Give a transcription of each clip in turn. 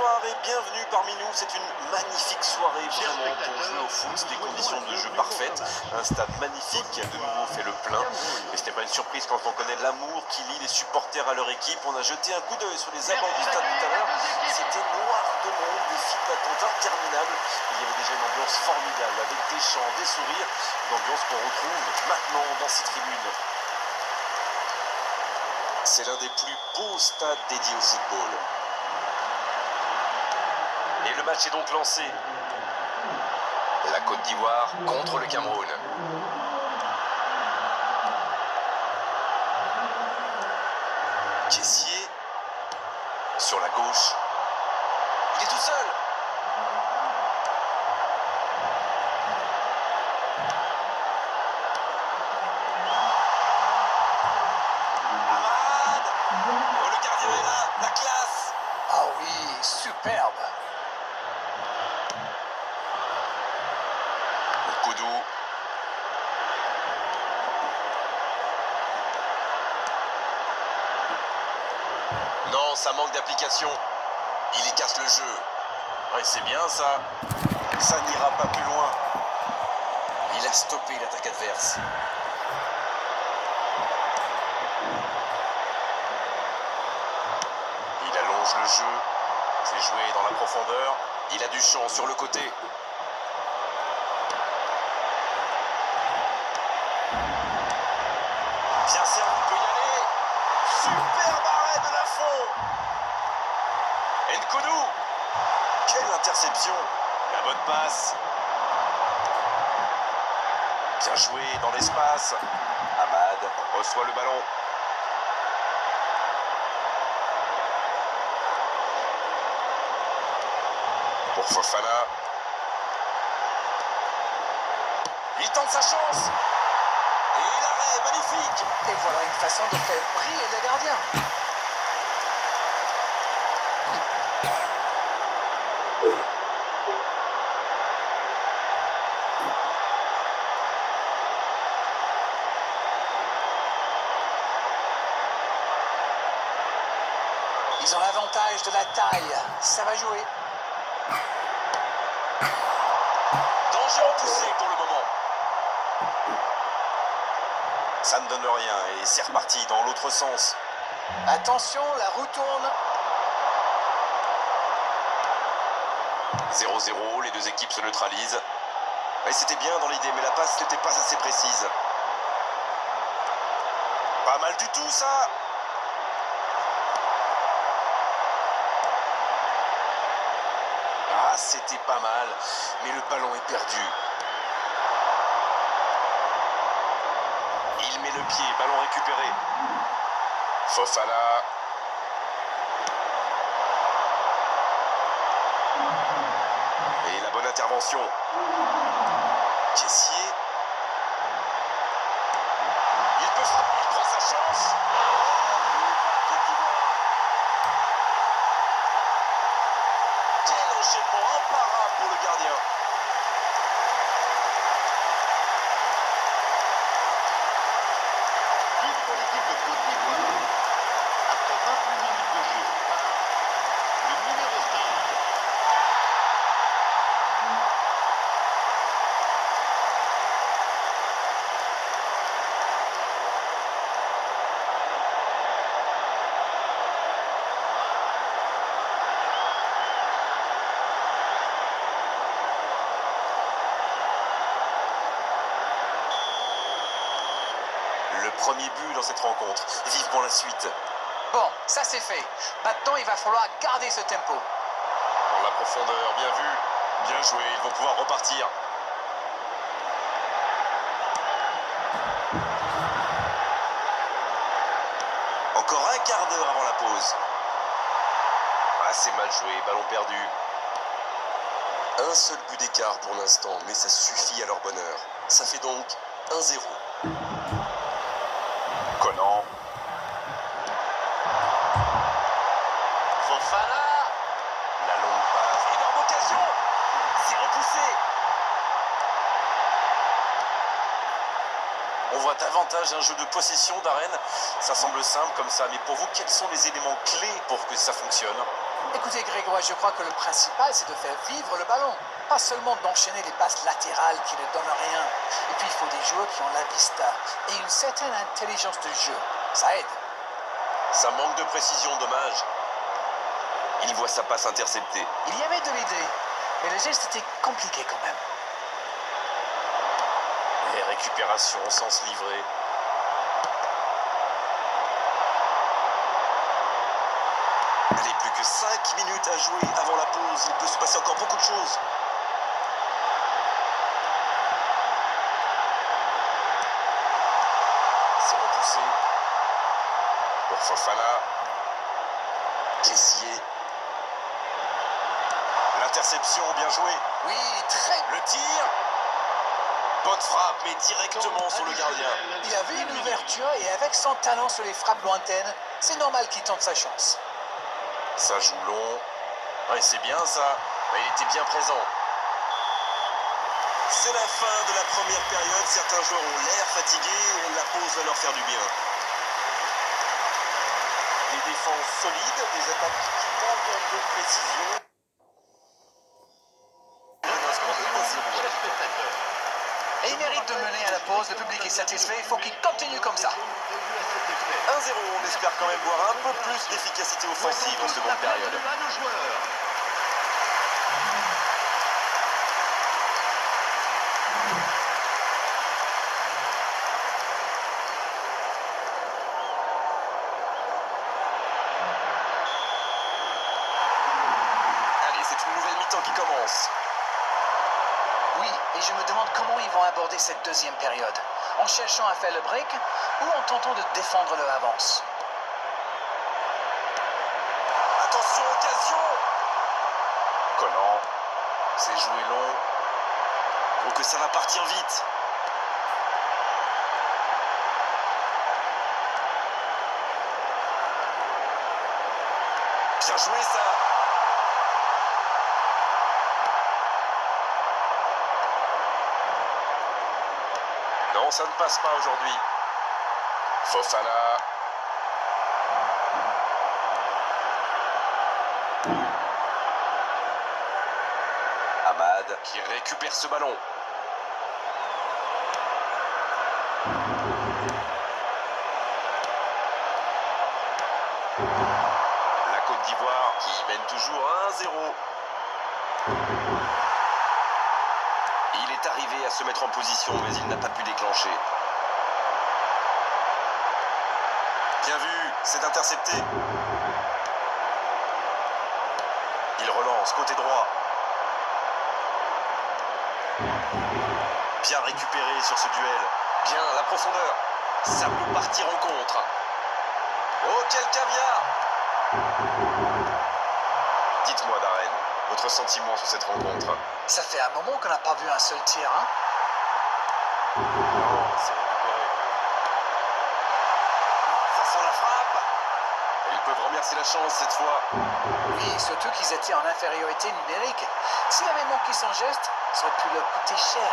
Bonsoir et bienvenue parmi nous. C'est une magnifique soirée vraiment pour jouer au foot, des conditions de jeu parfaites, un stade magnifique qui a de nouveau fait le plein. Et ce n'est pas une surprise quand on connaît l'amour qui lie les supporters à leur équipe. On a jeté un coup d'œil sur les abords du stade tout à l'heure. C'était noir de monde, des files d'attente interminables. Il y avait déjà une ambiance formidable avec des chants, des sourires, une ambiance qu'on retrouve maintenant dans ces tribunes. C'est l'un des plus beaux stades dédiés au football. Et le match est donc lancé. La Côte d'Ivoire contre le Cameroun. Kessié sur la gauche. Il est tout seul. Amad. Oh, le gardien est là. La classe. Ah oui, superbe. Koudou. Non, ça manque d'application. Il y casse le jeu. Ouais, c'est bien ça. Ça n'ira pas plus loin. Il a stoppé l'attaque adverse. Il allonge le jeu. C'est joué dans la profondeur. Il a du champ sur le côté. Bien servi, il peut y aller. Superbe arrêt de la fond. Nkoudou. Quelle interception. La bonne passe. Bien joué dans l'espace. Amad reçoit le ballon. Pour Fofana. Il tente sa chance. Et l'arrêt, magnifique. Et voilà une façon de faire briller le gardien. Ils ont l'avantage de la taille. Ça va jouer. Danger repoussé pour le moment. Ça ne donne rien et c'est reparti dans l'autre sens. Attention, la roue tourne. 0-0, les deux équipes se neutralisent. Et c'était bien dans l'idée, mais la passe n'était pas assez précise. Pas mal du tout ça. Ah, c'était pas mal, mais le ballon est perdu. Il met le pied, ballon récupéré. Fofana. Et la bonne intervention. Kessié. Il peut frapper, il prend sa chance. Côte d'Ivoire. Quel enchaînement imparable pour le gardien. But pour l'équipe de Côte d'Ivoire. Après 28 minutes de jeu par le numéro 5. Le premier but dans cette rencontre. Vivement la suite. Bon, ça c'est fait. Maintenant, il va falloir garder ce tempo. Dans la profondeur, bien vu. Bien joué, ils vont pouvoir repartir. Encore un quart d'heure avant la pause. Ah, c'est mal joué, ballon perdu. Un seul but d'écart pour l'instant, mais ça suffit à leur bonheur. Ça fait donc 1-0. Conan. Fofana. La longue passe. Énorme occasion. C'est repoussé. On voit davantage un jeu de possession d'Arène. Ça semble simple comme ça, mais pour vous, quels sont les éléments clés pour que ça fonctionne? Écoutez Grégoire, je crois que le principal c'est de faire vivre le ballon, pas seulement d'enchaîner les passes latérales qui ne donnent rien. Et puis il faut des joueurs qui ont la vista et une certaine intelligence de jeu, ça aide. Ça manque de précision, dommage. Il voit sa passe interceptée. Il y avait de l'idée, mais le geste était compliqué quand même. Et récupération sans se livrer. Allez, plus que 5 minutes à jouer avant la pause. Il peut se passer encore beaucoup de choses. C'est repoussé. Pour Fofana. Kessier. L'interception, bien joué. Oui, très. Le tir. Bonne frappe, mais directement sur le gardien. Il avait une ouverture et avec son talent sur les frappes lointaines, c'est normal qu'il tente sa chance. Ça joue long. Ouais, c'est bien ça. Mais il était bien présent. C'est la fin de la première période. Certains joueurs ont l'air fatigués et la pause va leur faire du bien. Des défenses solides, des attaques qui manquent un peu de précision. Et il mérite de mener à la pause, le public est satisfait, il faut qu'il continue comme ça. 1-0, on espère quand même voir un peu plus d'efficacité offensive en seconde période. Allez, c'est une nouvelle mi-temps qui commence. Oui, et je me demande comment ils vont aborder cette deuxième période. En cherchant à faire le break ou en tentant de défendre leur avance. Attention, occasion. Collant. C'est joué long. Donc que ça va partir vite. Bien joué ça. Non, ça ne passe pas aujourd'hui. Fofana. Amad qui récupère ce ballon. La Côte d'Ivoire qui mène toujours 1-0. Il est arrivé à se mettre en position, mais il n'a pas pu déclencher. Bien vu, c'est intercepté. Il relance, côté droit. Bien récupéré sur ce duel. Bien, la profondeur. Ça peut partir en contre. Oh, quel caviar! Dites-moi, Darren, votre sentiment sur cette rencontre? Ça fait un moment qu'on n'a pas vu un seul tir, hein? Non, c'est récupéré. Ça sent la frappe. Et ils peuvent remercier la chance cette fois. Oui, surtout qu'ils étaient en infériorité numérique. S'il avait manqué son geste, ça aurait pu leur coûter cher.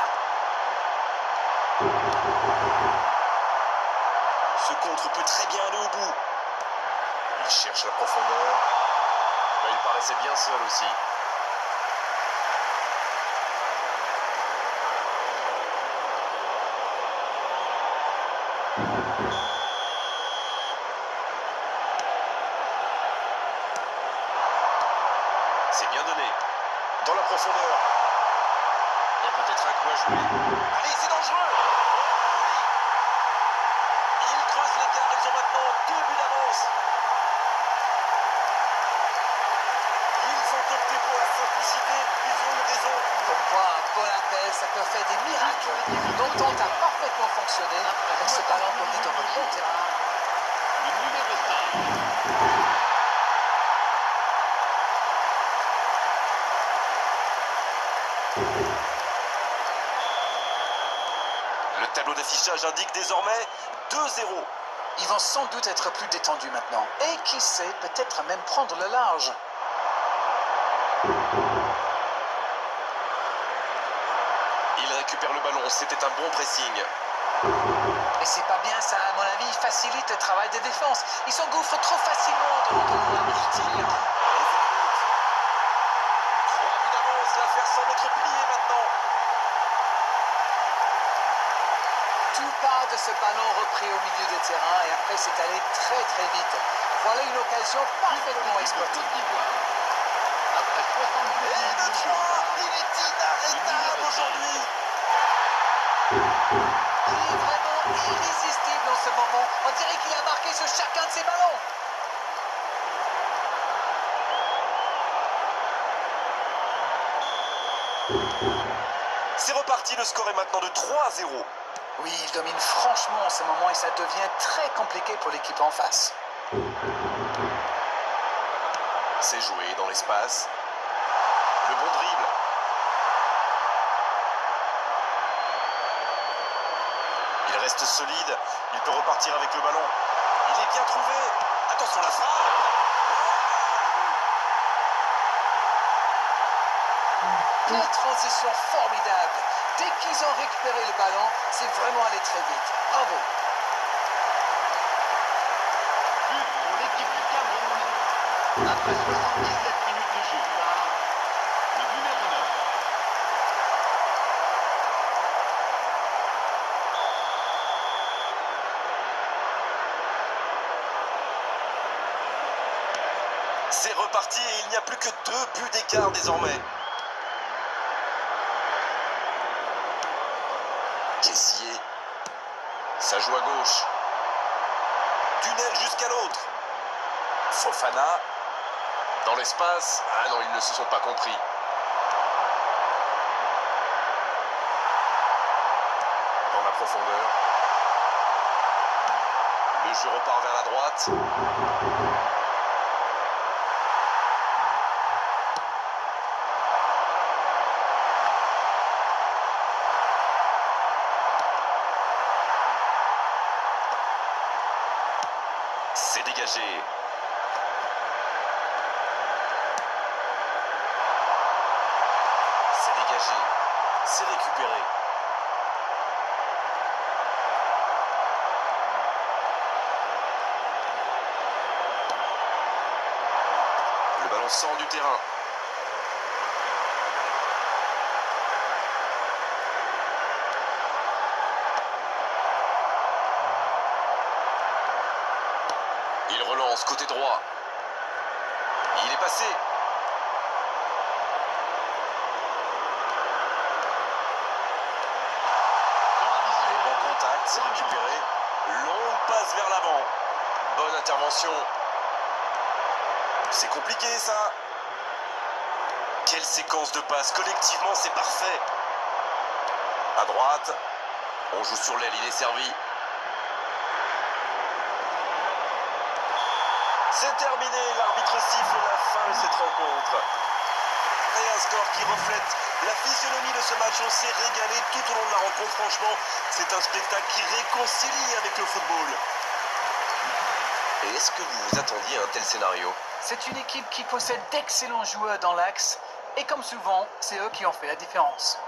Ce contre peut très bien aller au bout. Il cherche la profondeur. Là, il paraissait bien seul aussi. C'est bien donné. Dans la profondeur. Il y a peut-être un coup à jouer. Allez, c'est dangereux. Ils creusent l'écart. Ils ont maintenant 2 buts d'avance. Ils ont opté pour la simplicité. Ils ont eu raison. Comme quoi, un bon appel, ça peut faire des miracles. L'entente a parfaitement fonctionné. Et ce ballon conduit dans le bon terrain. Le numéro 5. Le tableau d'affichage indique désormais 2-0. Ils vont sans doute être plus détendus maintenant. Et qui sait, peut-être même prendre le large. Il récupère le ballon. C'était un bon pressing. Mais c'est pas bien ça, à mon avis, il facilite le travail de défense. Ils s'engouffrent trop facilement dans le tir. semble être plié maintenant. Tout part de ce ballon repris au milieu de terrain et après c'est allé très très vite. Voilà une occasion parfaitement exploitée. Après 72 Et minutes le de jeu. 3, il est inarrêtable aujourd'hui. Il est vraiment irrésistible en ce moment. On dirait qu'il a marqué sur chacun de ses ballons. C'est reparti, le score est maintenant de 3-0. Oui, il domine franchement en ce moment et ça devient très compliqué pour l'équipe en face. C'est joué dans l'espace. Le bon dribble. Il reste solide. Il peut repartir avec le ballon. Il est bien trouvé. Attention la frappe. Quelle transition formidable. Dès qu'ils ont récupéré le ballon, c'est vraiment allé très vite. Bravo. But pour l'équipe du Cameroun. Après 77 minutes de jeu par le numéro 9. C'est reparti et il n'y a plus que 2 buts d'écart désormais. Kessié. Ça joue à gauche. Tunnel jusqu'à l'autre. Fofana. Dans l'espace. Ah non, ils ne se sont pas compris. Dans la profondeur. Le jeu repart vers la droite. C'est dégagé. C'est dégagé. C'est récupéré. Le ballon sort du terrain. Il relance côté droit. Il est passé. Bon contact, c'est récupéré. Longue passe vers l'avant. Bonne intervention. C'est compliqué ça. Quelle séquence de passes. Collectivement, c'est parfait. À droite. On joue sur l'aile, il est servi. C'est terminé, l'arbitre siffle la fin de cette rencontre. Et un score qui reflète la physionomie de ce match. On s'est régalé tout au long de la rencontre. Franchement, c'est un spectacle qui réconcilie avec le football. Et est-ce que vous vous attendiez à un tel scénario? C'est une équipe qui possède d'excellents joueurs dans l'axe et comme souvent, c'est eux qui ont fait la différence.